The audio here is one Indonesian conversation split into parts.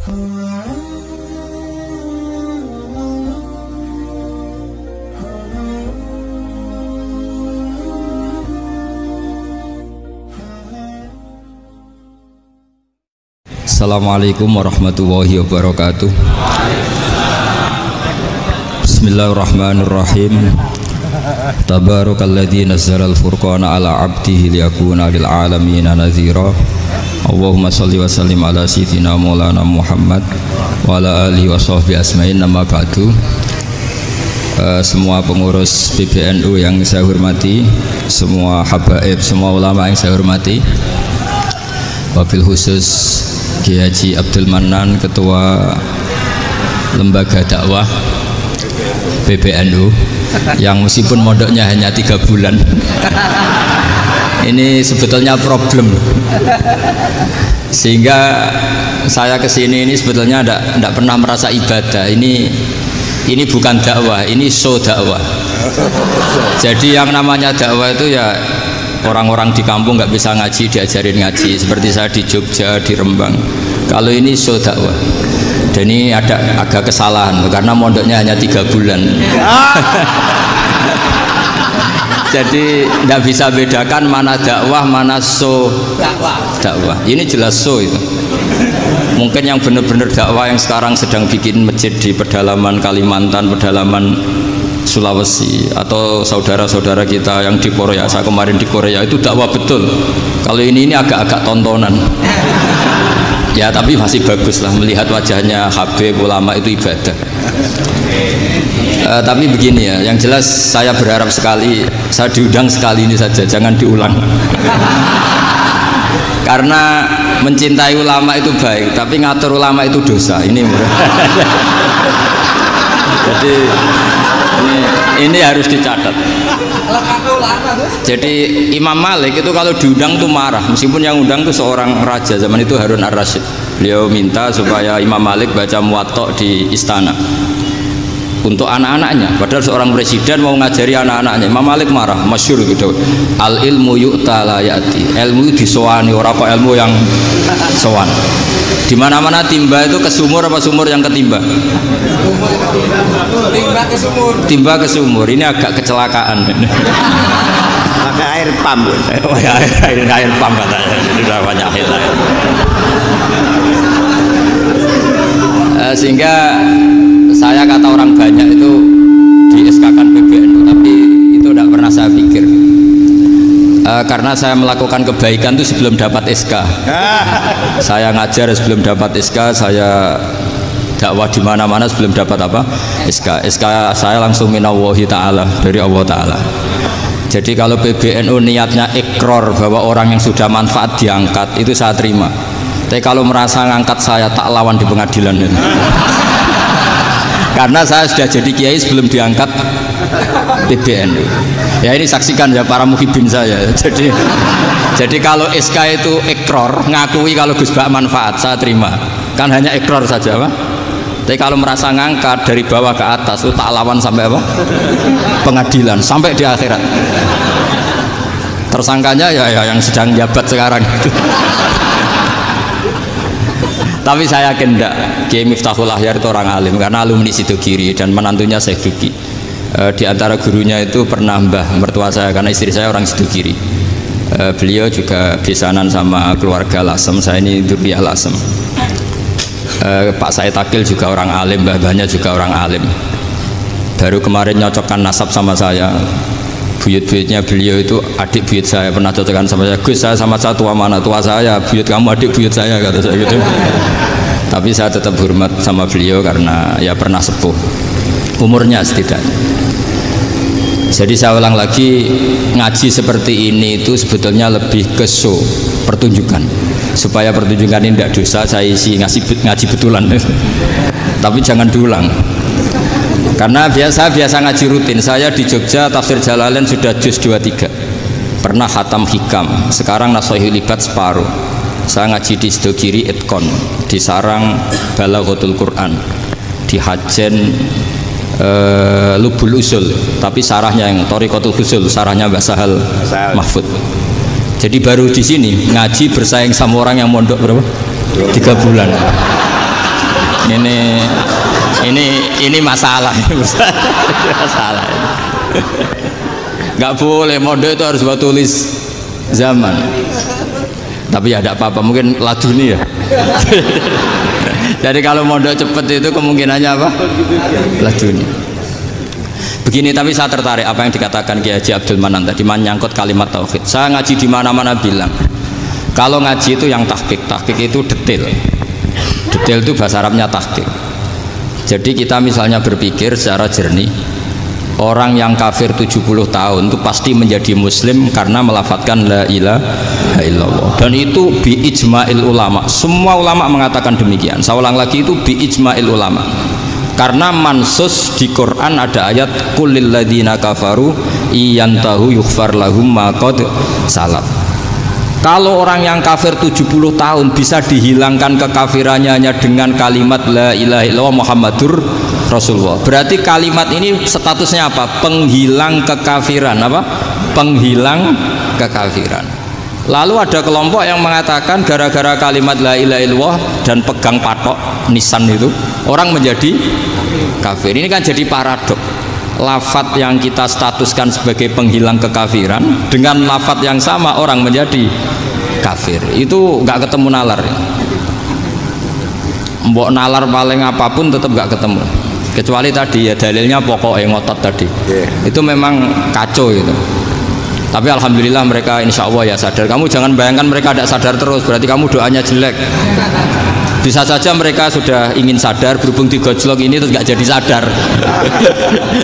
Assalamualaikum warahmatullahi wabarakatuh. Bismillahirrahmanirrahim. Tabarakalladzi nazzalal furqana ala 'abdihi liyakuna lil 'alamina nadhira. Allahumma shalli wa sallim ala sayyidina maulana Muhammad wa ala alihi wa sahbihi asma'in. Nama ba'du. Semua pengurus PBNU yang saya hormati, semua habaib, semua ulama yang saya hormati, wabil khusus Kiai Haji Abdul Manan, Ketua Lembaga Dakwah PBNU, yang meskipun mondoknya hanya 3 bulan ini sebetulnya problem, sehingga saya kesini ini sebetulnya tidak pernah merasa ibadah. Ini bukan dakwah, ini show dakwah. Jadi yang namanya dakwah itu ya orang-orang di kampung nggak bisa ngaji diajarin ngaji, seperti saya di Jogja, di Rembang. Kalau ini show dakwah, dan ini agak kesalahan karena mondoknya hanya 3 bulan. Jadi tidak bisa bedakan mana dakwah, mana show dakwah. Ini jelas show itu. Mungkin yang benar-benar dakwah yang sekarang sedang bikin masjid di pedalaman Kalimantan, pedalaman Sulawesi, atau saudara-saudara kita yang di Korea, saya kemarin di Korea, itu dakwah betul. Kalau ini agak-agak tontonan ya, tapi masih bagus lah melihat wajahnya Habib ulama, itu ibadah. Tapi begini ya, yang jelas saya berharap sekali, saya diundang sekali ini saja, jangan diulang. Karena mencintai ulama itu baik, tapi ngatur ulama itu dosa. Ini jadi ini harus dicatat. Jadi Imam Malik itu kalau diundang tuh marah, meskipun yang undang tuh seorang raja zaman itu, Harun ar-Rasyid. Beliau minta supaya Imam Malik baca Muwatta di istana untuk anak-anaknya, padahal seorang presiden mau ngajari anak-anaknya. Imam Malik marah, masyhur gitu, al ilmu yu'ta la ya'ti, ilmu disowani, orang kok ilmu yang sowan. Di mana-mana timba itu ke sumur apa sumur yang ketimba? Timba ke sumur. Ini agak kecelakaan. Pakai air pump. Air pump katanya. Sudah banyak air. Sehingga saya kata orang banyak itu di SK-kan PBNU, tapi itu tidak pernah saya pikir. Karena saya melakukan kebaikan itu sebelum dapat SK. Saya ngajar sebelum dapat SK, saya dakwah di mana-mana sebelum dapat apa? SK. SK saya langsung minallahi ta'ala, dari Allah Ta'ala. Jadi kalau PBNU niatnya ikrar bahwa orang yang sudah manfaat diangkat, itu saya terima. Tapi kalau merasa ngangkat saya, tak lawan di pengadilan ini. Karena saya sudah jadi kiai sebelum diangkat PBNU. Ya ini saksikan ya para muhibin saya. Jadi kalau SK itu ikrar, ngakui kalau Gus Bak manfaat, saya terima. Kan hanya ikrar saja, Pak. Tapi kalau merasa ngangkat dari bawah ke atas, itu tak lawan sampai apa? Pengadilan, sampai di akhirat. Tersangkanya ya yang sedang jabat sekarang itu. Tapi saya yakin enggak, Kiai Miftahul Ahyar itu orang alim, karena alumni Sidogiri dan menantunya Syekh Duki. Di antara gurunya itu pernah mbah mertua saya, karena istri saya orang Sidogiri. Beliau juga besanan sama keluarga Lasem, saya ini Durriyah Lasem. Pak Said Akil juga orang alim, mbah-mbahnya juga orang alim. Baru kemarin nyocokkan nasab sama saya. Buyut-buyutnya beliau itu adik buyut saya, pernah cocokkan sama saya. Gus, saya sama saya tua mana? Tua saya, buyut kamu adik buyut saya, kata saya gitu. Tapi saya tetap hormat sama beliau karena ya pernah sepuh umurnya setidaknya. Jadi saya ulang lagi, ngaji seperti ini itu sebetulnya lebih ke show, pertunjukan. Supaya pertunjukan ini tidak dosa, saya isi ngaji betulan. Tapi jangan diulang. Karena biasa ngaji rutin. Saya di Jogja tafsir Jalalain sudah juz 23. Pernah khatam hikam. Sekarang Nashihul Ibad separuh. Saya ngaji di Sidogiri Itkon, di Sarang Balaghatul Quran, di Hajen Lubul Usul, tapi sarahnya yang Thariqatul Usul, sarahnya Mbah Sahal Mahfud. Jadi baru di sini ngaji bersaing sama orang yang mondok berapa? 3 bulan. Ini masalah. Masalah. Nggak boleh mondok itu harus buat tulis zaman. Tapi ya tidak apa-apa, mungkin laduni ya. Jadi kalau mondok cepet itu kemungkinannya apa? Laduni. Begini, tapi saya tertarik apa yang dikatakan Kiai Haji Abdul Manan tadi menyangkut kalimat tauhid. Saya ngaji di mana-mana bilang, kalau ngaji itu yang tahqiq itu detail. Detail itu bahasa Arabnya tahqiq. Jadi kita misalnya berpikir secara jernih, orang yang kafir 70 tahun itu pasti menjadi muslim karena melafadzkan la ilaha illallah. Dan itu bi ijma'il ulama. Semua ulama mengatakan demikian. Saya ulang lagi, itu bi ijma'il ulama. Karena mansus di Quran ada ayat kulil ladzina kafaru iyantahu yughfar lahum ma qad salaf. Kalau orang yang kafir 70 tahun bisa dihilangkan kekafirannya hanya dengan kalimat la ilaha illallah Muhammadur Rasulullah. Berarti kalimat ini statusnya apa? Penghilang kekafiran, apa? Penghilang kekafiran. Lalu ada kelompok yang mengatakan gara-gara kalimat la ilaha illallah dan pegang patok nisan itu orang menjadi kafir. Ini kan jadi paradok. Lafadz yang kita statuskan sebagai penghilang kekafiran dengan lafadz yang sama orang menjadi kafir. Itu nggak ketemu nalar. Mbok nalar paling apapun tetap nggak ketemu. Kecuali tadi ya dalilnya pokoknya ngotot tadi. Itu memang kacau itu. Tapi alhamdulillah mereka insya Allah ya sadar. Kamu jangan bayangkan mereka tidak sadar terus, berarti kamu doanya jelek. Bisa saja mereka sudah ingin sadar, berhubung digojlok ini terus nggak jadi sadar.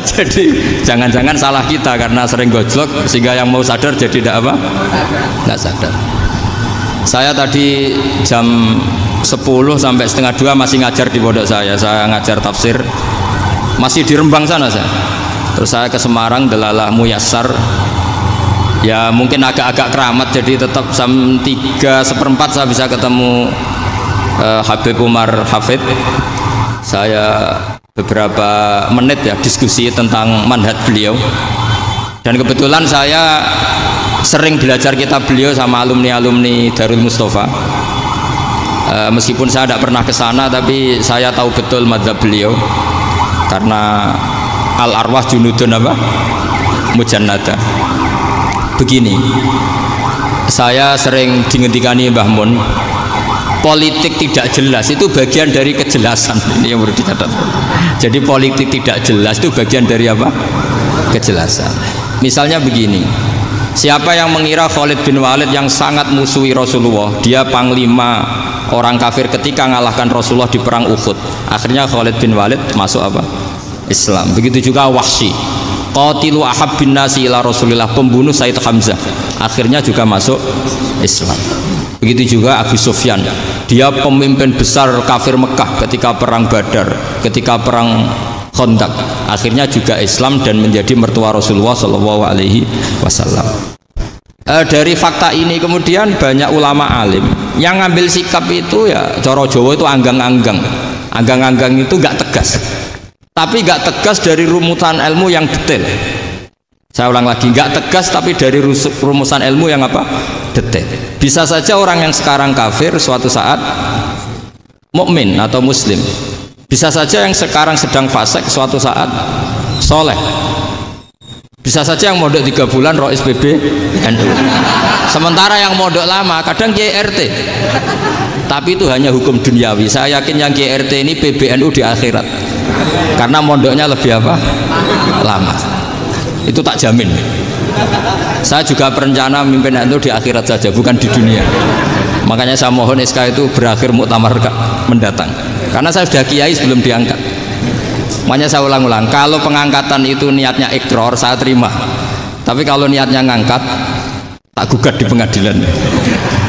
Jadi jangan-jangan salah kita karena sering gojlok sehingga yang mau sadar jadi tidak apa? Nggak sadar. Saya tadi jam 10 sampai setengah 2 masih ngajar di pondok saya. Saya ngajar tafsir masih di Rembang sana saya. Terus saya ke Semarang, Delalah Muyassar. Ya mungkin agak-agak keramat, jadi tetap jam 3:4 saya bisa ketemu Habib Umar Hafid. Saya beberapa menit ya diskusi tentang manhaj beliau. Dan kebetulan saya sering belajar kitab beliau sama alumni-alumni Darul Mustafa. Meskipun saya tidak pernah ke sana, tapi saya tahu betul mazhab beliau. Karena al-arwah junudun apa? Mujannada. Begini, saya sering dingendikani Mbah Mun, politik tidak jelas itu bagian dari kejelasan. Ini yang perlu dicatat. Jadi politik tidak jelas itu bagian dari apa? Kejelasan. Misalnya begini, siapa yang mengira Khalid bin Walid yang sangat musuhi Rasulullah, dia panglima orang kafir ketika ngalahkan Rasulullah di perang Uhud, akhirnya Khalid bin Walid masuk apa? Islam. Begitu juga Wahsy, qatilu ahabbin nasi ila Rasulillah, pembunuh Sayyid Hamzah, akhirnya juga masuk Islam. Begitu juga Abu Sufyan, dia pemimpin besar kafir Mekah ketika perang Badar, ketika perang Khandaq, akhirnya juga Islam dan menjadi mertua Rasulullah Shallallahu Alaihi Wasallam. Dari fakta ini kemudian banyak ulama alim yang ngambil sikap itu ya coro Jawa itu anggang-anggang. Anggang-anggang itu nggak tegas, tapi nggak tegas dari rumusan ilmu yang detail. Saya ulang lagi, nggak tegas tapi dari rumusan ilmu yang apa? Detail. Bisa saja orang yang sekarang kafir suatu saat mukmin atau muslim. Bisa saja yang sekarang sedang fasik suatu saat soleh. Bisa saja yang mondok 3 bulan rois PB NU. Sementara yang mondok lama kadang Kiai RT. Tapi itu hanya hukum duniawi. Saya yakin yang Kiai RT ini PBNU di akhirat. Karena mondoknya lebih apa? Lama. Itu tak jamin. Saya juga berencana memimpin NU di akhirat saja, bukan di dunia. Makanya saya mohon SK itu berakhir muktamar mendatang. Karena saya sudah kiai sebelum diangkat. Makanya saya ulang-ulang, kalau pengangkatan itu niatnya ikrar, saya terima. Tapi kalau niatnya ngangkat, tak gugat di pengadilan.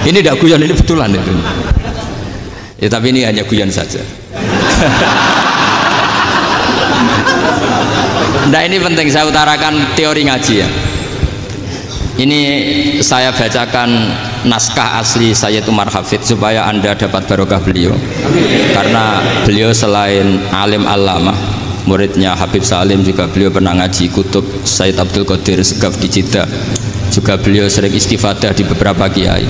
Ini tidak guyon, ini betulan itu. Ya tapi ini hanya guyon saja. Nah ini penting saya utarakan teori ngaji ya. Ini saya bacakan naskah asli Sayyid Umar Hafid supaya Anda dapat barokah beliau. Karena beliau selain alim allamah, muridnya Habib Salim, juga beliau pernah ngaji kutub Sayyid Abdul Qadir Segaf di Jeddah. Juga beliau sering istifadah di beberapa kiai.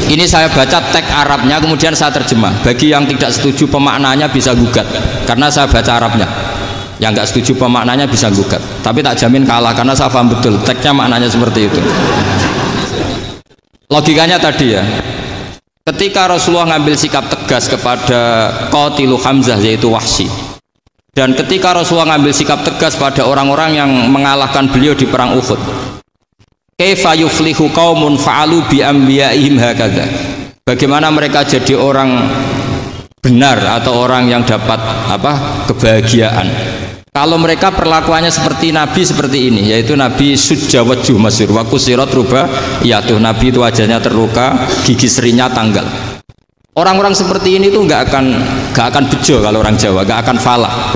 Ini saya baca teks Arabnya, kemudian saya terjemah. Bagi yang tidak setuju pemaknanya bisa gugat, karena saya baca Arabnya. Yang nggak setuju pemaknanya bisa gugat. Tapi tak jamin kalah, karena saya paham betul teksnya maknanya seperti itu. Logikanya tadi ya, ketika Rasulullah ngambil sikap tegas kepada Qatilu Hamzah yaitu Wahsy, dan ketika Rasulullah ngambil sikap tegas pada orang-orang yang mengalahkan beliau di perang Uhud, kaifa yuflihu qaumun fa'alu bi anbiya'ihim hakadha, bagaimana mereka jadi orang benar atau orang yang dapat kebahagiaan kalau mereka perlakuannya seperti Nabi seperti ini, yaitu Nabi sujja wajhu masyhur wa kusirat ruba, yaitu Nabi itu wajahnya terluka, gigi serinya tanggal. Orang-orang seperti ini tuh nggak akan bejo kalau orang Jawa, nggak akan falah.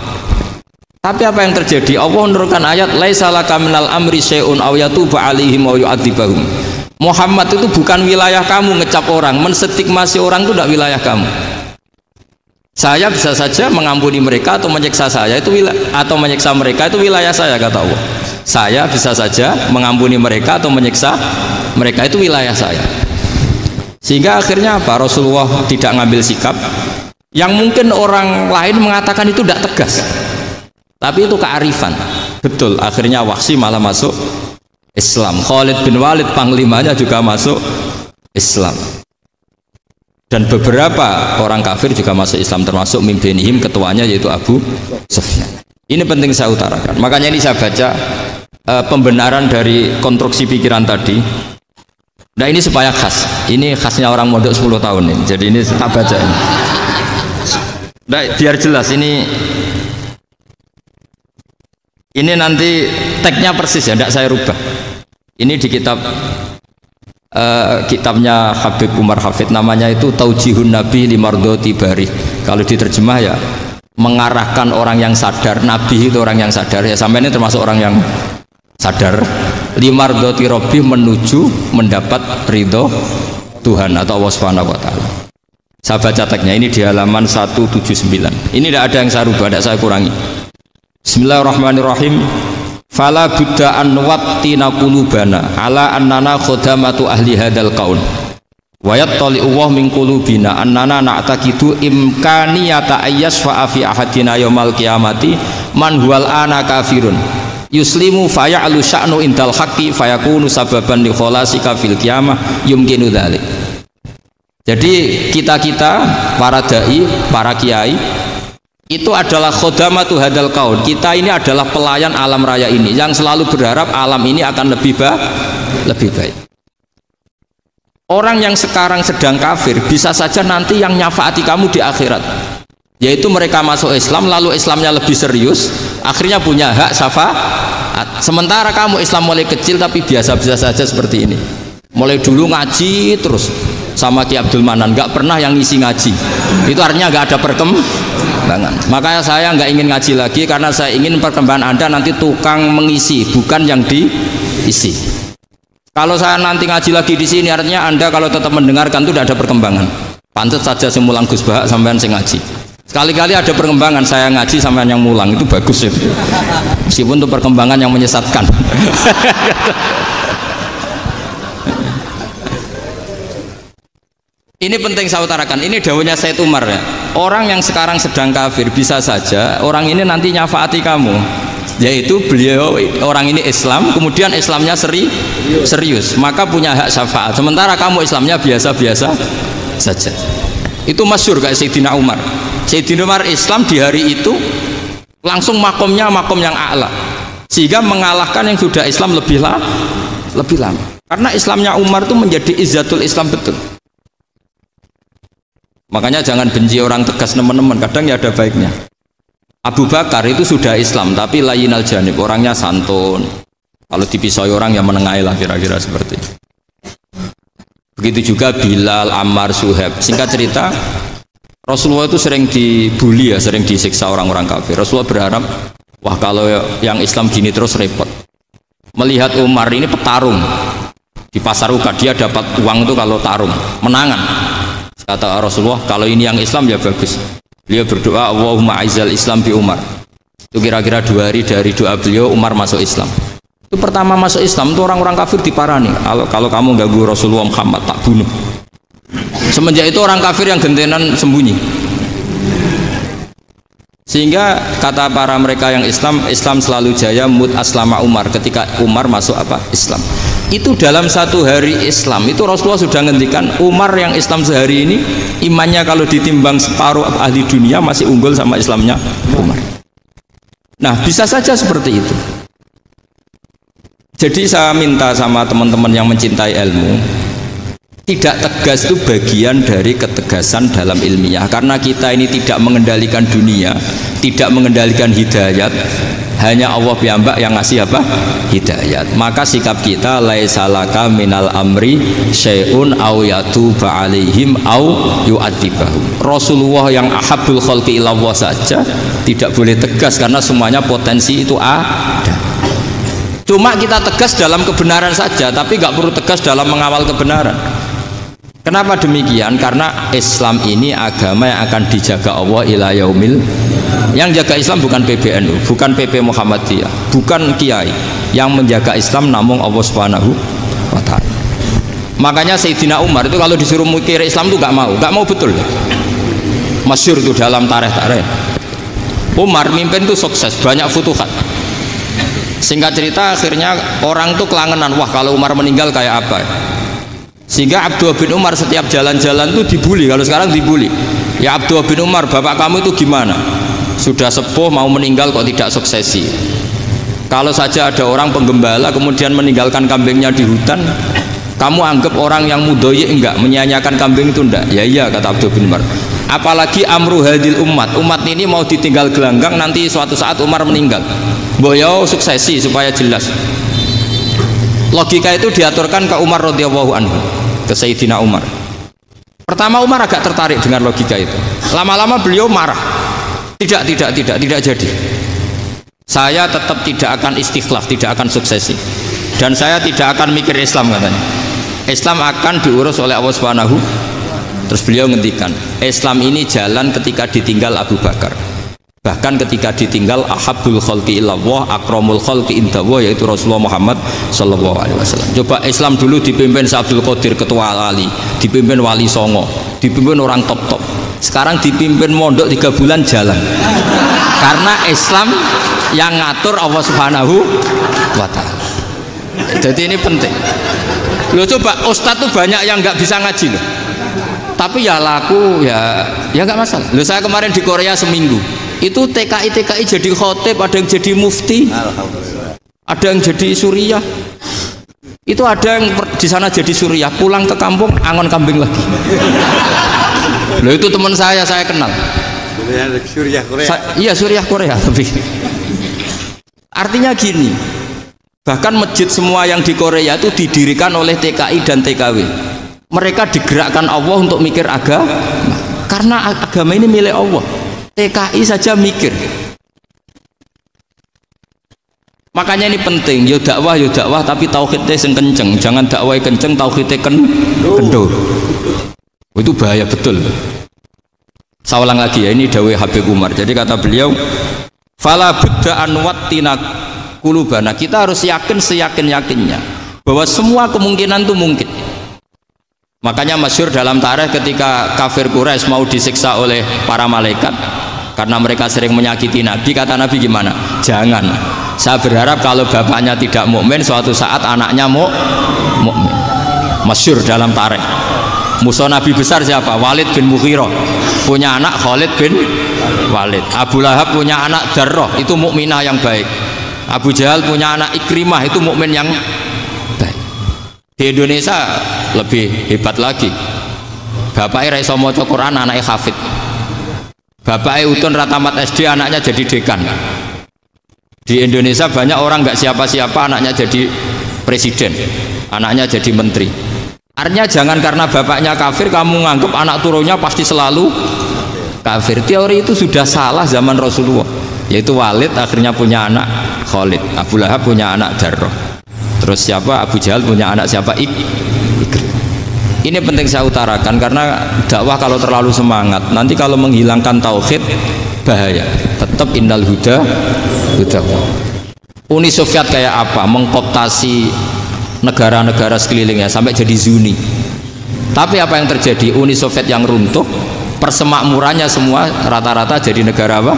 Tapi apa yang terjadi? Allah menurunkan ayat laisa laka minal amri syai'un aw yatuba 'alaihim aw yu'adzibahum. Muhammad itu bukan wilayah kamu ngecap orang, menstigmasi orang itu tidak wilayah kamu. Saya bisa saja mengampuni mereka atau menyiksa saya itu atau menyiksa mereka itu wilayah saya, kata Allah. Saya bisa saja mengampuni mereka atau menyiksa mereka itu wilayah saya. Sehingga akhirnya apa? Rasulullah tidak ngambil sikap yang mungkin orang lain mengatakan itu tidak tegas. Tapi itu kearifan. Betul, akhirnya Wahsy malah masuk Islam. Khalid bin Walid panglimanya juga masuk Islam. Dan beberapa orang kafir juga masuk Islam, termasuk mimpinihim, ketuanya yaitu Abu Sufyan. Ini penting saya utarakan. Makanya ini saya baca pembenaran dari konstruksi pikiran tadi. Nah ini supaya khas. Ini khasnya orang mondok 10 tahun ini. Jadi ini tak baca ini. Nah, biar jelas ini nanti teksnya persis ya, tidak saya rubah. Ini di kitabnya Habib Umar Hafid, namanya itu Taujihun Nabi Limardoti Bari. Kalau diterjemah ya mengarahkan orang yang sadar. Nabi itu orang yang sadar ya, sampai ini termasuk orang yang sadar. Limardoti Robbi, menuju mendapat ridho Tuhan atau Allah Subhanahu wa Ta'ala. Saya baca teksnya ini di halaman 179. Ini tidak ada yang saya rubah, tidak saya kurangi. Bismillahirrahmanirrahim. Fala budda an wattina qulubana ala annana khadamatu ahli hadzal qaul wa yattali'u wa min qulubina annana na'taqidu imkaniyata ayyasfa fi ahadina yaumal qiyamati man huwal ana kafirun yuslimu faya'lu sya'nu indal haqqi fayakunu sababan li khalasika fil qiyamah yumkinu dzalik. Jadi kita para dai, para kiai itu adalah khodamatu hadal kaun. Kita ini adalah pelayan alam raya ini yang selalu berharap alam ini akan lebih baik. Orang yang sekarang sedang kafir bisa saja nanti yang nyafaati kamu di akhirat, yaitu mereka masuk Islam lalu Islamnya lebih serius, akhirnya punya hak syafaat. Sementara kamu Islam mulai kecil tapi biasa-biasa saja seperti ini, mulai dulu ngaji terus sama Ki Abdul Manan, nggak pernah yang ngisi ngaji. Itu artinya nggak ada perkembangan. Makanya saya nggak ingin ngaji lagi, karena saya ingin perkembangan Anda nanti tukang mengisi, bukan yang diisi. Kalau saya nanti ngaji lagi di sini, artinya Anda kalau tetap mendengarkan itu tidak ada perkembangan. Pantas saja semulang Gus Bahak sampean sing ngaji. Sekali-kali ada perkembangan, saya ngaji sampean yang mulang, itu bagus itu. Meskipun itu perkembangan yang menyesatkan. Ini penting saya utarakan. Ini dawuhnya Said Umar ya. Orang yang sekarang sedang kafir bisa saja orang ini nanti nyafaati kamu, yaitu beliau orang ini Islam, kemudian Islamnya serius, maka punya hak syafaat. Sementara kamu Islamnya biasa-biasa saja. Itu masyhur kayak Sayyidina Umar. Sayyidina Umar Islam di hari itu langsung makomnya makom yang a'la, sehingga mengalahkan yang sudah Islam lebih lama. Karena Islamnya Umar itu menjadi izzatul Islam betul. Makanya jangan benci orang tegas teman-teman, kadang ya ada baiknya. Abu Bakar itu sudah Islam tapi layinal janib, orangnya santun. Kalau dipisoi orang yang menengahi lah, kira-kira seperti itu. Begitu juga Bilal, Ammar, Suhaib. Singkat cerita, Rasulullah itu sering dibully ya, sering disiksa orang-orang kafir. Rasulullah berharap, wah kalau yang Islam gini terus repot. Melihat Umar ini petarung di pasar Uka, dia dapat uang itu kalau tarung, menangan. Kata Rasulullah, kalau ini yang Islam ya bagus. Beliau berdoa, Allahumma aizal Islam bi Umar. Itu kira-kira 2 hari dari doa beliau, Umar masuk Islam. Itu pertama masuk Islam itu orang-orang kafir diparani. Kalau kamu ganggu Rasulullah Muhammad tak bunuh. Semenjak itu orang kafir yang gentenan sembunyi. Sehingga kata para mereka yang Islam selalu jaya mut aslama Umar, ketika Umar masuk Islam. Itu dalam satu hari Islam itu Rasulullah sudah ngendikan Umar yang Islam sehari ini imannya kalau ditimbang separuh ahli dunia masih unggul sama Islamnya Umar. Nah, bisa saja seperti itu. Jadi saya minta sama teman-teman yang mencintai ilmu, tidak tegas itu bagian dari ketegasan dalam ilmiah, karena kita ini tidak mengendalikan dunia, tidak mengendalikan hidayat, hanya Allah piyambak yang ngasih hidayat. Maka sikap kita laisa laka minal amri syai'un aw yatuba alaihim aw yu'adzibahum. Rasulullah yang ahabbul khalqi ilallah saja tidak boleh tegas karena semuanya potensi itu ada. Cuma kita tegas dalam kebenaran saja, tapi nggak perlu tegas dalam mengawal kebenaran. Kenapa demikian? Karena Islam ini agama yang akan dijaga Allah ila yaumil. Yang jaga Islam bukan PBNU, bukan PP Muhammadiyah, bukan kiai. Yang menjaga Islam namun Allah Subhanahu wa taala. Makanya Sayyidina Umar itu kalau disuruh mikir Islam itu nggak mau betul. Masyhur itu dalam tarikh. Umar mimpin itu sukses, banyak futuhat. Singkat cerita akhirnya orang tuh kelangenan, wah kalau Umar meninggal kayak apa ya? Sehingga Abdullah bin Umar setiap jalan-jalan tuh dibully. Kalau sekarang dibully, ya Abdullah bin Umar, bapak kamu itu gimana? Sudah sepuh mau meninggal kok tidak suksesi. Kalau saja ada orang penggembala kemudian meninggalkan kambingnya di hutan, kamu anggap orang yang mudoyi enggak, menyanyiakan kambing itu enggak? Ya iya, kata Abdullah bin Umar. Apalagi amru hadil umat ini mau ditinggal gelanggang, nanti suatu saat Umar meninggal. Boyo suksesi supaya jelas. Logika itu diaturkan ke Umar radhiyallahu anhu, ke Sayyidina Umar. Pertama Umar agak tertarik dengan logika itu. Lama-lama beliau marah. Tidak jadi. Saya tetap tidak akan istikhlaf, tidak akan suksesi. Dan saya tidak akan mikir Islam, katanya. Islam akan diurus oleh Allah Subhanahu. Terus beliau ngendikan, Islam ini jalan ketika ditinggal Abu Bakar. Bahkan ketika ditinggal ahabbul khalqi ilallah akramul khalqi indallah, yaitu Rasulullah Muhammad sallallahu alaihi wasallam. Coba Islam dulu dipimpin Abdul Qadir ketua wali, dipimpin Wali Songo, dipimpin orang top-top. Sekarang dipimpin mondok 3 bulan jalan. Karena Islam yang ngatur Allah Subhanahu wa taala. Jadi ini penting. Loh coba ustadz tuh banyak yang nggak bisa ngaji loh. Tapi ya laku ya nggak masalah. Loh saya kemarin di Korea seminggu. Itu TKI jadi khotib, ada yang jadi mufti, ada yang jadi suriah. Itu ada yang di sana jadi suriah, pulang ke kampung angon kambing lagi. Loh itu teman saya kenal. Suriah Korea. Iya suriah Korea. Tapi artinya gini, bahkan masjid semua yang di Korea itu didirikan oleh TKI dan TKW. Mereka digerakkan Allah untuk mikir agama, karena agama ini milik Allah. TKI saja mikir. Makanya ini penting, yo dakwah tapi tauhidnya sing kenceng, jangan dakwah kenceng tauhidnya kendor. Itu bahaya betul. Saya ulang lagi ya, ini dawuh Habib Umar. Jadi kata beliau, fala budda an wattina qulubana. Kita harus yakin seyakin-yakinnya bahwa semua kemungkinan itu mungkin. Makanya masyhur dalam tarikh ketika kafir Quraisy mau disiksa oleh para malaikat karena mereka sering menyakiti Nabi, kata Nabi gimana? Jangan. Saya berharap kalau bapaknya tidak mukmin, suatu saat anaknya mukmin. Masyhur dalam tarikh. Musuh Nabi besar siapa? Walid bin Mughirah. Punya anak Khalid bin Walid. Abu Lahab punya anak Darrah, itu mukminah yang baik. Abu Jahal punya anak Ikrimah, itu mukmin yang baik. Di Indonesia lebih hebat lagi. Bapaknya raiso maca Quran, anaknya hafid. Bapaknya utun ratamat SD, anaknya jadi dekan. Di Indonesia banyak orang nggak siapa-siapa, anaknya jadi presiden, anaknya jadi menteri. Artinya jangan karena bapaknya kafir kamu nganggap anak turunnya pasti selalu kafir. Teori itu sudah salah zaman Rasulullah. Yaitu Walid akhirnya punya anak Khalid, Abu Lahab punya anak Darrah. Terus siapa? Abu Jahal punya anak siapa? Ini penting saya utarakan karena dakwah kalau terlalu semangat nanti kalau menghilangkan tauhid bahaya. Tetap innal huda. Uni Soviet kayak apa? Mengkooptasi negara-negara sekelilingnya sampai jadi Zuni. Tapi apa yang terjadi? Uni Soviet yang runtuh, persemakmurannya semua rata-rata jadi negara apa?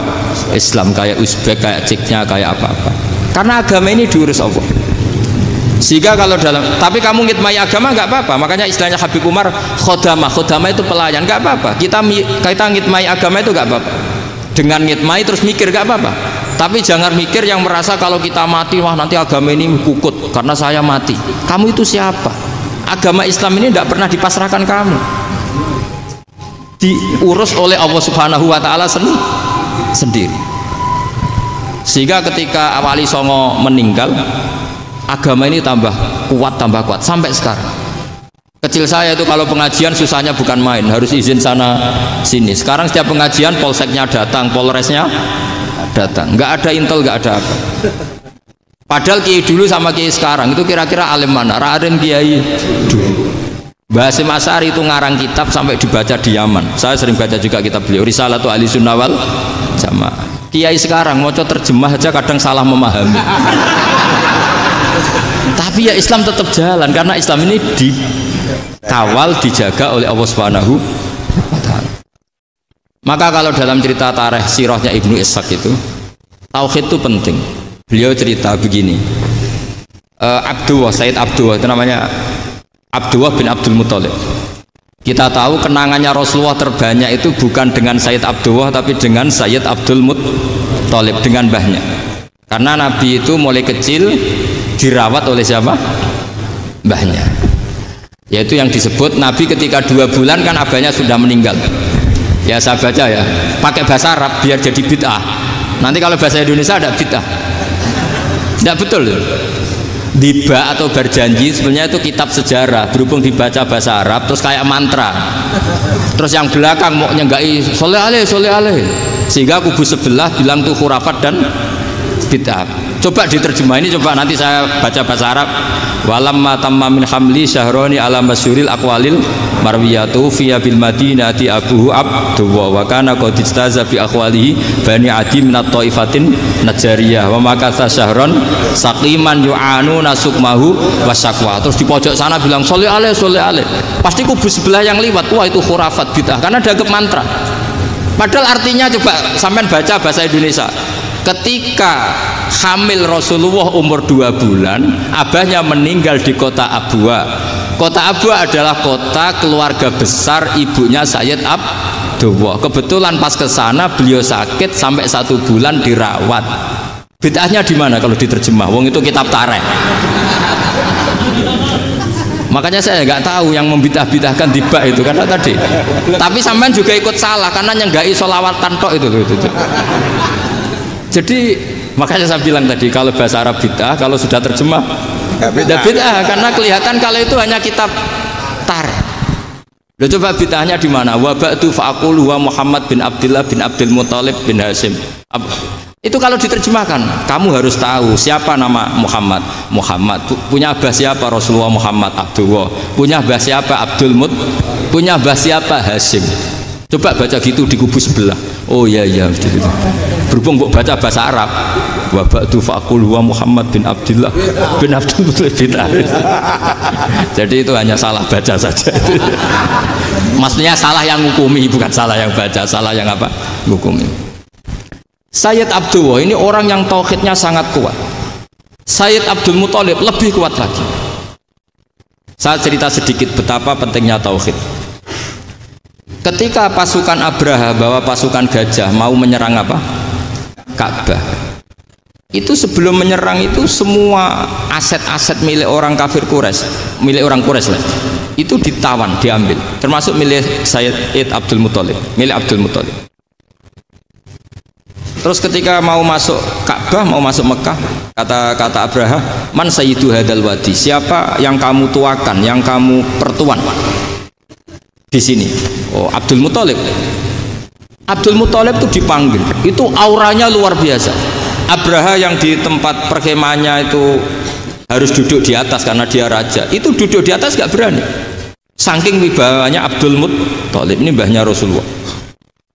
Islam, kayak Uzbek, kayak Ceknya, kayak apa-apa. Karena agama ini diurus Allah. Sehingga kalau tapi kamu ngitmai agama nggak apa-apa. Makanya istilahnya Habib Umar, khodamah itu pelayan, nggak apa-apa. Kita ngitmai agama itu nggak apa-apa. Dengan ngitmai terus mikir nggak apa-apa. Tapi jangan mikir yang merasa kalau kita mati, wah nanti agama ini kukut karena saya mati. Kamu itu siapa? Agama Islam ini tidak pernah dipasrahkan kamu. Diurus oleh Allah Subhanahu wa Ta'ala sendiri. Sehingga ketika Wali Songo meninggal, agama ini tambah kuat sampai sekarang. Kecil saya itu kalau pengajian susahnya bukan main, harus izin sana sini. Sekarang setiap pengajian polseknya datang, polresnya datang, nggak ada intel, nggak ada apa. Padahal kiai dulu sama kiai sekarang itu kira-kira alim mana? Raden kiai dulu. Mbah Hasyim Asy'ari itu ngarang kitab sampai dibaca di Yaman. Saya sering baca juga kitab beliau, Risalatu Ahli Sunnah wal Jamaah. Kiai sekarang mau terjemah aja kadang salah memahami. Tapi ya Islam tetap jalan karena Islam ini dikawal, dijaga oleh Allah Subhanahu wa Ta'ala. Maka kalau dalam cerita tarikh sirahnya Ibnu Ishaq itu, tauhid itu penting. Beliau cerita begini, Sayyid Abdullah itu namanya Abdullah bin Abdul Muthalib. Kita tahu kenangannya Rasulullah terbanyak itu bukan dengan Sayyid Abdullah tapi dengan Sayyid Abdul Muthalib, dengan mbahnya. Karena Nabi itu mulai kecil dirawat oleh siapa? Mbahnya. Yaitu yang disebut Nabi ketika 2 bulan kan abahnya sudah meninggal. Ya saya baca ya, pakai bahasa Arab biar jadi bid'ah. Nanti kalau bahasa Indonesia ada bid'ah. Tidak betul. Diba atau berjanji sebenarnya itu kitab sejarah, berhubung dibaca bahasa Arab terus kayak mantra. Terus yang belakang mau nyenggai soleh aleh, sehingga kubu sebelah bilang tuh khurafat dan bid'ah. Coba diterjemah ini, coba nanti saya baca bahasa Arab. Walamma tamma min hamli syahroni ala masyuril aqwalil marwiyatu fiya bil madinati abuhu Abdullah wa kana qad istaza bi aqwalihi bani adi min at-taifatin najariyah wa makatha syahron saqiman yu'anu nasukmahu wasyaqwa. Terus di pojok sana bilang sholli alaihi. Pasti kubu sebelah yang liwat, wah itu khurafat bid'ah karena dianggap mantra. Padahal artinya coba sampean baca bahasa Indonesia. Ketika hamil Rasulullah umur 2 bulan, abahnya meninggal di kota Abwa. Kota Abwa adalah kota keluarga besar ibunya Sayyid Abdullah. Kebetulan pas ke sana beliau sakit sampai 1 bulan dirawat. Bid'ahnya di mana kalau diterjemah? Wong itu kitab tarikh. Makanya saya nggak tahu yang membidah-bidahkan tiba itu karena tadi. Tapi sampean juga ikut salah karena nyenggai sholawatan tok itu. Jadi makanya saya bilang tadi kalau bahasa Arab bid'ah, kalau sudah terjemah bid'ah karena kelihatan kalau itu hanya kitab tarikh. Loh, coba bid'ahnya di mana? Wa ba'du fa'aqulu wa Muhammad bin Abdullah bin Abdul Muthalib bin Hasyim. Itu kalau diterjemahkan, kamu harus tahu siapa nama Muhammad. Muhammad punya abah siapa? Rasulullah Muhammad Abdullah. Punya abah siapa? Abdul Mut. Punya abah siapa? Hasyim. Coba baca gitu di kubu sebelah. Oh iya gitu. Berhubung kok baca bahasa Arab, wa ba'du faqul wa Muhammad bin Abdullah bin Abdul Muthalib bin Hasyim. Jadi itu hanya salah baca saja. Maksudnya salah yang ngukumi, bukan salah yang baca, salah yang apa? Ngukumi. Sayyid Abdullah ini orang yang tauhidnya sangat kuat. Sayyid Abdul Muthalib lebih kuat lagi. Saya cerita sedikit betapa pentingnya tauhid. Ketika pasukan Abraha bawa pasukan gajah mau menyerang apa? Ka'bah. Itu sebelum menyerang itu semua aset-aset milik orang kafir Quraisy, milik orang Quraisy lah, itu ditawan, diambil, termasuk milik Sayyid Abdul Muthalib, milik Abdul Muthalib. Terus ketika mau masuk Ka'bah, mau masuk Mekah, kata Abraha, man sayyidu hadal wadi, siapa yang kamu tuakan, yang kamu pertuan di sini? Oh, Abdul Muthalib. Abdul Muthalib itu dipanggil, itu auranya luar biasa. Abraha yang di tempat perkemahannya itu harus duduk di atas karena dia raja, itu duduk di atas gak berani, saking wibawanya Abdul Muthalib. Ini mbahnya Rasulullah.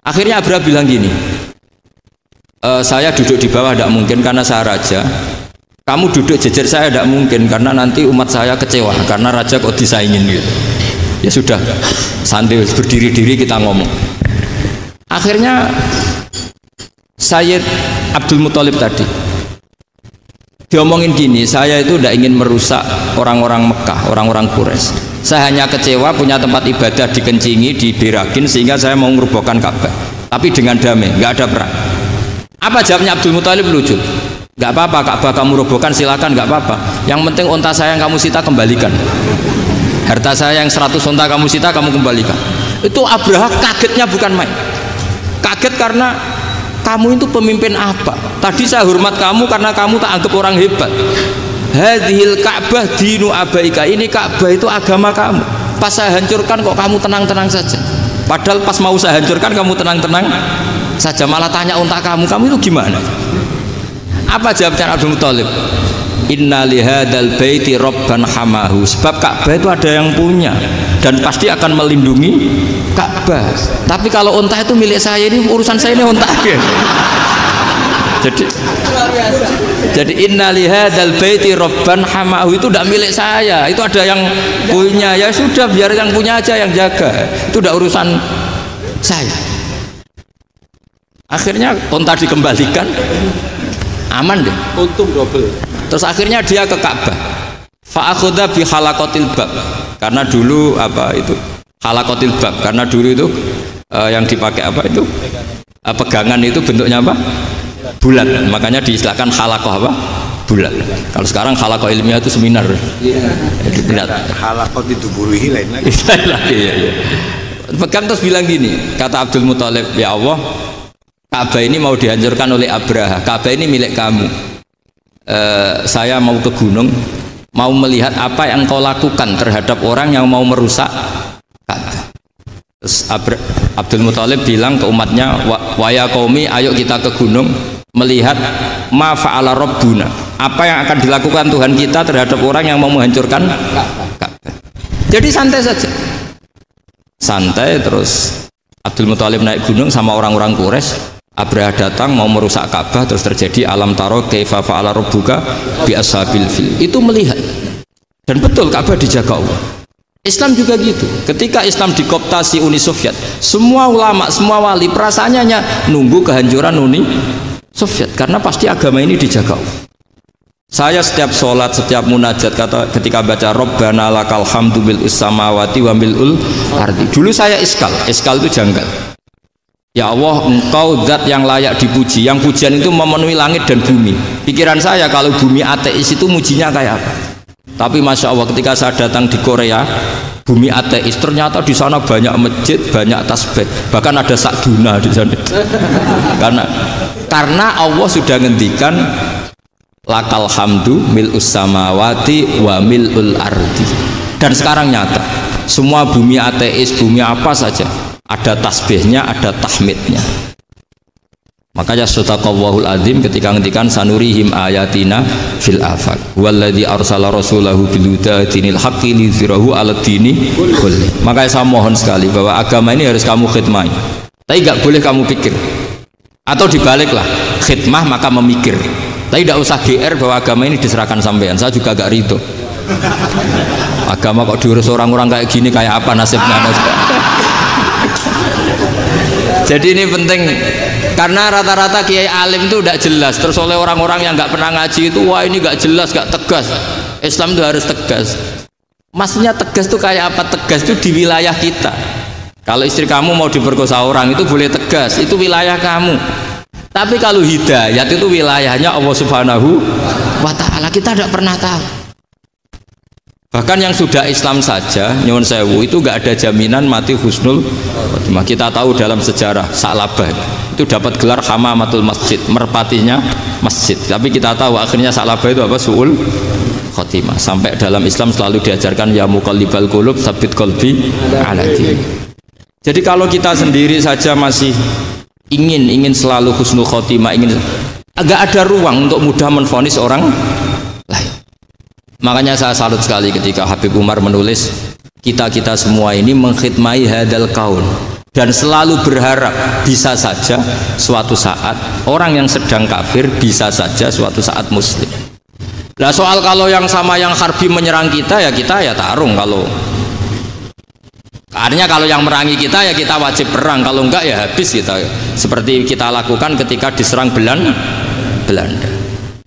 Akhirnya Abraha bilang gini, saya duduk di bawah tidak mungkin karena saya raja, kamu duduk jejer saya tidak mungkin karena nanti umat saya kecewa karena raja kok disaingin gitu. Ya sudah, santai berdiri-diri kita ngomong. Akhirnya Sayyid Abdul Muthalib tadi diomongin gini, saya itu tidak ingin merusak orang-orang Mekah, orang-orang Quraisy. Saya hanya kecewa punya tempat ibadah dikencingi, diberakin, sehingga saya mau merubuhkan Ka'bah. Tapi dengan damai, nggak ada perang. Apa jawabnya Abdul Muthalib? Lucu. Nggak apa-apa, Ka'bah kamu robohkan silakan, nggak apa-apa. Yang penting unta saya yang kamu sita kembalikan. Harta saya yang 100 unta kamu sita kamu kembalikan. Itu Abraha kagetnya bukan main. Kaget karena kamu itu pemimpin apa? Tadi saya hormat kamu karena kamu tak anggap orang hebat. Hadhil Ka'bah dinu abaika. Ini Ka'bah itu agama kamu. Pas saya hancurkan kok kamu tenang-tenang saja. Padahal pas mau saya hancurkan kamu tenang-tenang saja. Malah tanya unta kamu itu gimana? Apa jawabnya Abdul Muthalib? Inna lihadal baiti robban hamahu. Sebab Ka'bah itu ada yang punya dan pasti akan melindungi Ka'bah. Tapi kalau unta itu milik saya, ini urusan saya, ini unta. Jadi inna lihadal baiti robban hamahu itu tidak milik saya, itu ada yang punya. Ya sudah, biar yang punya aja yang jaga, itu tidak urusan saya. Akhirnya unta dikembalikan, aman deh, Untung double. terus akhirnya dia ke Ka'bah. Fa'akhudha bi halaqatil bab, karena dulu apa itu halaqatil bab, karena dulu itu yang dipakai apa itu pegangan itu bentuknya apa, bulat, makanya diistilahkan halaqah apa, bulat. Kalau sekarang halaqah ilmiah itu seminar. Itu benar. Halakot itu buruhi lain lagi. Iya. Pegang terus bilang gini, kata Abdul Muthalib, ya Allah, Ka'bah ini mau dihancurkan oleh Abraha. Ka'bah ini milik kamu. Saya mau ke gunung, mau melihat apa yang kau lakukan terhadap orang yang mau merusak Ka'bah. Terus Abdul Muthalib bilang ke umatnya, wa ya qaumi, ayo kita ke gunung melihat ma fa'ala rabbuna, apa yang akan dilakukan Tuhan kita terhadap orang yang mau menghancurkan Ka'bah. Jadi santai saja, santai. Terus Abdul Muthalib naik gunung sama orang-orang Quraisy. Abraha datang mau merusak Ka'bah, terus terjadi alam taro kaifa fa'ala rabbuka bi ashabil fil. Itu melihat, dan betul Ka'bah dijaga Allah. Islam juga gitu. Ketika Islam dikooptasi Uni Soviet, semua ulama, semua wali perasaannya hanya nunggu kehancuran Uni Soviet, karena pasti agama ini dijaga Allah. Saya setiap sholat, setiap munajat, kata ketika baca Rabbana lakal hamdu bil samawati wa mil'ul ardi. Dulu saya iskal itu janggal. Ya Allah, engkau zat yang layak dipuji, yang pujian itu memenuhi langit dan bumi. Pikiran saya kalau bumi ateis itu mujinya kayak apa? Tapi masya Allah, ketika saya datang di Korea, bumi ateis, ternyata di sana banyak masjid, banyak tasbih, bahkan ada sakduna di sana. Karena Allah sudah ngendikan lakal hamdu mil'us samawati wa mil'ul ardi. Dan sekarang nyata, semua bumi ateis, bumi apa saja, ada tasbihnya, ada tahmidnya. Makanya sadaqallahul azim ketika ngendikan sanurihim ayatina fil afaq walladzi arsala rasulahu bil huda dinil haqqi liyuzhirahu 'alad dini kulli. Makanya saya mohon sekali bahwa agama ini harus kamu khidmah, tapi nggak boleh kamu pikir, atau dibaliklah, khidmah maka memikir. Tapi tidak usah GR bahwa agama ini diserahkan sampean. Saya juga gak ridho. Agama kok diurus orang-orang kayak gini, kayak apa nasibnya? Jadi ini penting, karena rata-rata kiai alim itu tidak jelas. Terus oleh orang-orang yang nggak pernah ngaji itu, wah ini nggak jelas, nggak tegas. Islam itu harus tegas. Maksudnya tegas itu kayak apa? Tegas itu di wilayah kita. Kalau istri kamu mau diperkosa orang itu boleh tegas, itu wilayah kamu. Tapi kalau hidayat itu wilayahnya Allah Subhanahu wa Ta'ala, kita tidak pernah tahu. Bahkan yang sudah Islam saja, nyuwun sewu, itu nggak ada jaminan mati husnul khotimah. Kita tahu dalam sejarah Sa'labah itu dapat gelar hamamatul masjid, merpatinya masjid. Tapi kita tahu akhirnya Sa'labah itu apa? Su'ul khotimah. Sampai dalam Islam selalu diajarkan ya muqallibal qulub tsabbit qalbi ala din. Jadi kalau kita sendiri saja masih ingin selalu husnul khotimah, agak ada ruang untuk mudah menvonis orang lain. Makanya saya salut sekali ketika Habib Umar menulis kita semua ini mengkhidmati hadal kaun, dan selalu berharap bisa saja suatu saat orang yang sedang kafir bisa saja suatu saat muslim. Nah soal kalau yang sama yang harbi menyerang kita ya tarung. Kalau Artinya kalau yang merangi kita ya kita wajib perang, kalau enggak ya habis kita. Seperti kita lakukan ketika diserang Belanda.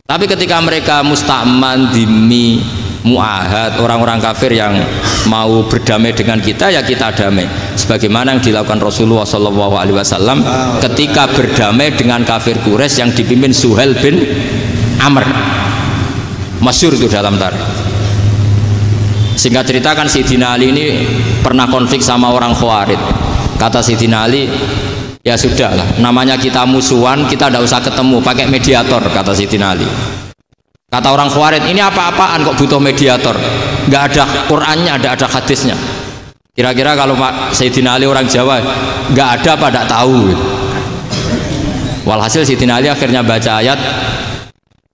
Tapi ketika mereka musta'man, dhimmi, mu'ahad, orang-orang kafir yang mau berdamai dengan kita ya kita damai. Sebagaimana yang dilakukan Rasulullah SAW ketika berdamai dengan kafir Quraisy yang dipimpin Suhail bin Amr. Masyhur itu dalam tarikh. Singkat cerita kan Sayyidina Ali ini pernah konflik sama orang Khawarij. Kata Sayyidina Ali, ya sudah lah, namanya kita musuhan, kita tidak usah ketemu, pakai mediator, kata Sayyidina Ali. Kata orang Khawarij, ini apa-apaan kok butuh mediator, nggak ada Qur'annya, nggak ada hadisnya. Kira-kira kalau Pak Sayyidina Ali orang Jawa, nggak ada apa tidak tahu. Walhasil Sayyidina Ali akhirnya baca ayat,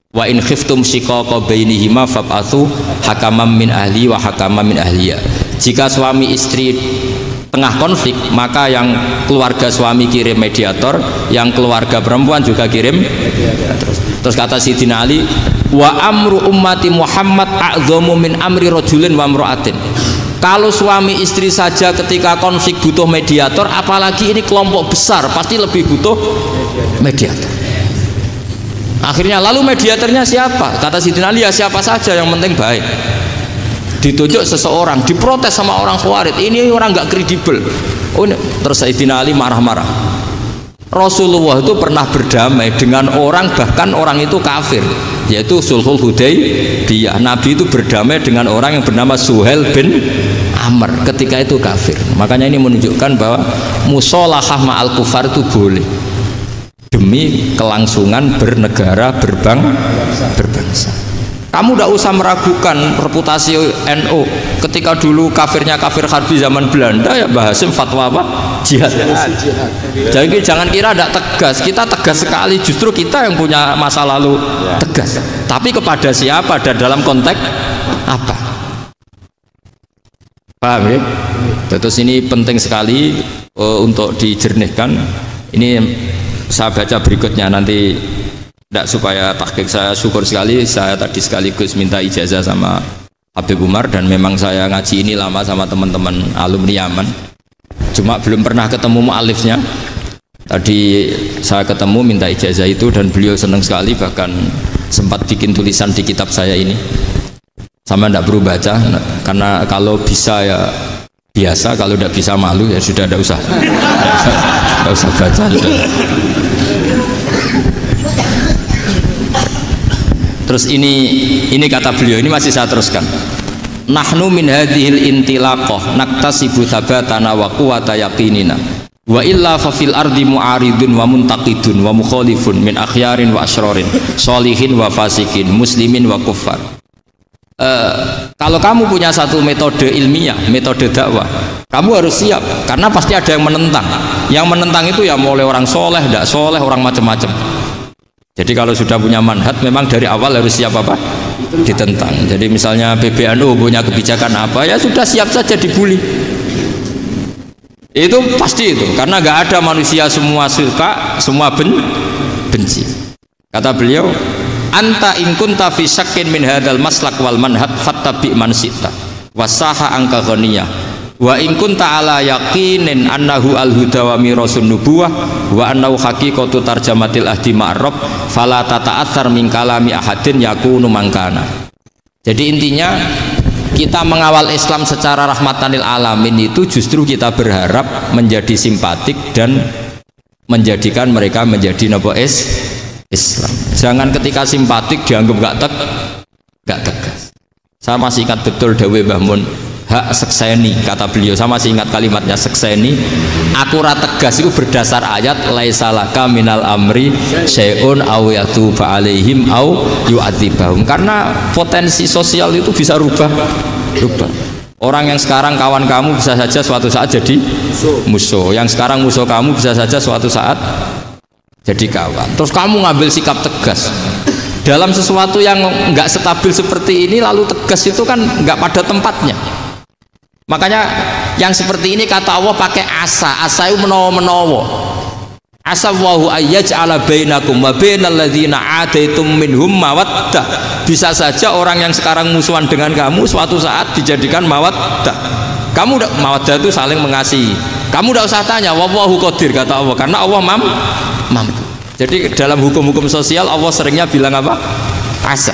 wa in khiftum shiqaqa bainihima fab'atsu hakaman min ahli wa hakaman min ahliya. Jika suami istri tengah konflik, maka yang keluarga suami kirim mediator, yang keluarga perempuan juga kirim mediator. Terus kata Sayyidina Ali, wa amru ummati Muhammad a'dhamu min amri rajulin wa imra'atin. Kalau suami istri saja ketika konflik butuh mediator, apalagi ini kelompok besar pasti lebih butuh mediator. Akhirnya lalu mediatornya siapa? Kata Sayyidina Ali, ya siapa saja yang penting baik. Ditunjuk seseorang, diprotes sama orang Khawarij, ini orang nggak kredibel. Oh, terus Sayyidina Ali marah-marah. Rasulullah itu pernah berdamai dengan orang, bahkan orang itu kafir, yaitu Sulhul Hudaybiyah. Nabi itu berdamai dengan orang yang bernama Suhail bin Amr, ketika itu kafir. Makanya ini menunjukkan bahwa musolahah ma'al kufar itu boleh demi kelangsungan bernegara, berbangsa. Kamu tidak usah meragukan reputasi NU. Ketika dulu kafirnya kafir harbi zaman Belanda, ya Mbah Hasim fatwa apa? Jihad. Jadi jangan kira tidak tegas. Kita tegas sekali. Justru kita yang punya masa lalu tegas. Tapi kepada siapa dan dalam konteks apa? Paham ya? Terus ini penting sekali untuk dijernihkan. Ini saya baca berikutnya nanti, tidak supaya tahqiq. Saya syukur sekali, saya tadi sekaligus minta ijazah sama Habib Umar, dan memang saya ngaji ini lama sama teman-teman alumni Yaman, cuma belum pernah ketemu mu'alifnya. Tadi saya ketemu minta ijazah itu dan beliau senang sekali, bahkan sempat bikin tulisan di kitab saya ini. Sama tidak perlu baca, karena kalau bisa ya biasa, kalau tidak bisa malu ya sudah, tidak usah tidak usah baca sudah. Terus ini kata beliau, ini masih saya teruskan. Nahnu min hadhil intilaqah naktasibu thabatana wa quwwata yaqinina wa illa fa fil ardi mu'aridun wa muntaqidun wa mukhalifun min akhyarin wa asyrarin sholihin wa fasikin muslimin wa kuffar. Kalau kamu punya satu metode ilmiah, metode dakwah, kamu harus siap, karena pasti ada yang menentang. Yang menentang itu ya mulai orang soleh, tidak soleh, orang macam-macam. Jadi kalau sudah punya manhaj, memang dari awal harus siap apa? Ditentang. Jadi misalnya PBNU punya kebijakan apa, ya sudah siap saja dibully. Itu pasti itu, karena nggak ada manusia semua suka, semua benci. Kata beliau, anta in kunta fi syakkin min hadzal maslak wal manhaj fattabi man syi'ta wasaha angka ghaniyah wa in kunta ala yaqinin annahu al-huda wa mirasun nubuwah wa annahu haqiqatu tarjamatil ahdi ma'rab fala tata'athar min kalami ahadin yakunu mangkana. Jadi intinya kita mengawal Islam secara rahmatanil alamin itu justru kita berharap menjadi simpatik dan menjadikan mereka menjadi napa Islam. Jangan ketika simpatik dianggap gak tegas. Saya masih ingat betul dawuh Mbah Mun, hak sekseni, kata beliau, saya masih ingat kalimatnya, sekseni aku ra tegas itu berdasar ayat laisalaka minal amri syai'un aw yatuba alaihim aw yu'adzibahum, karena potensi sosial itu bisa rubah. Orang yang sekarang kawan kamu bisa saja suatu saat jadi musuh, yang sekarang musuh kamu bisa saja suatu saat jadi kawan. Terus kamu ngambil sikap tegas dalam sesuatu yang nggak stabil seperti ini, lalu tegas itu kan nggak pada tempatnya. Makanya yang seperti ini kata Allah pakai asa itu menawa-menawa. Asa wahu ayyaj'ala bainakum wa bainal ladzina ataitum minhum mawaddah. Bisa saja orang yang sekarang musuhan dengan kamu suatu saat dijadikan mawaddah. Kamu udah mawaddah itu saling mengasihi. Kamu udah usah tanya, wallahu qadir kata Allah, karena Allah mampu. Jadi dalam hukum-hukum sosial Allah seringnya bilang apa? Asa.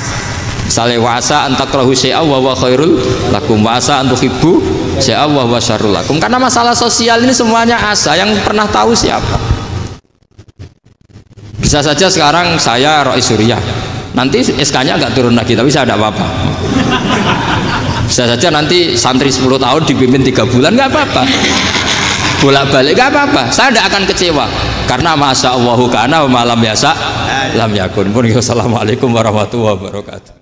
Misalnya wasa antakrahu syai'a wa huwa khairul lakum, wasa antuhibbu syai'a wa huwa syarrul lakum. Karena masalah sosial ini semuanya asa, yang pernah tahu siapa? Bisa saja sekarang saya Rois Surya, nanti SK-nya nggak turun lagi, tapi saya tidak apa-apa. Bisa saja nanti santri 10 tahun dipimpin 3 bulan, nggak apa-apa. Bolak-balik nggak apa-apa, saya tidak akan kecewa. Karena masya Allahu kana wa malam yasa lam yakun. Assalamualaikum warahmatullahi wabarakatuh.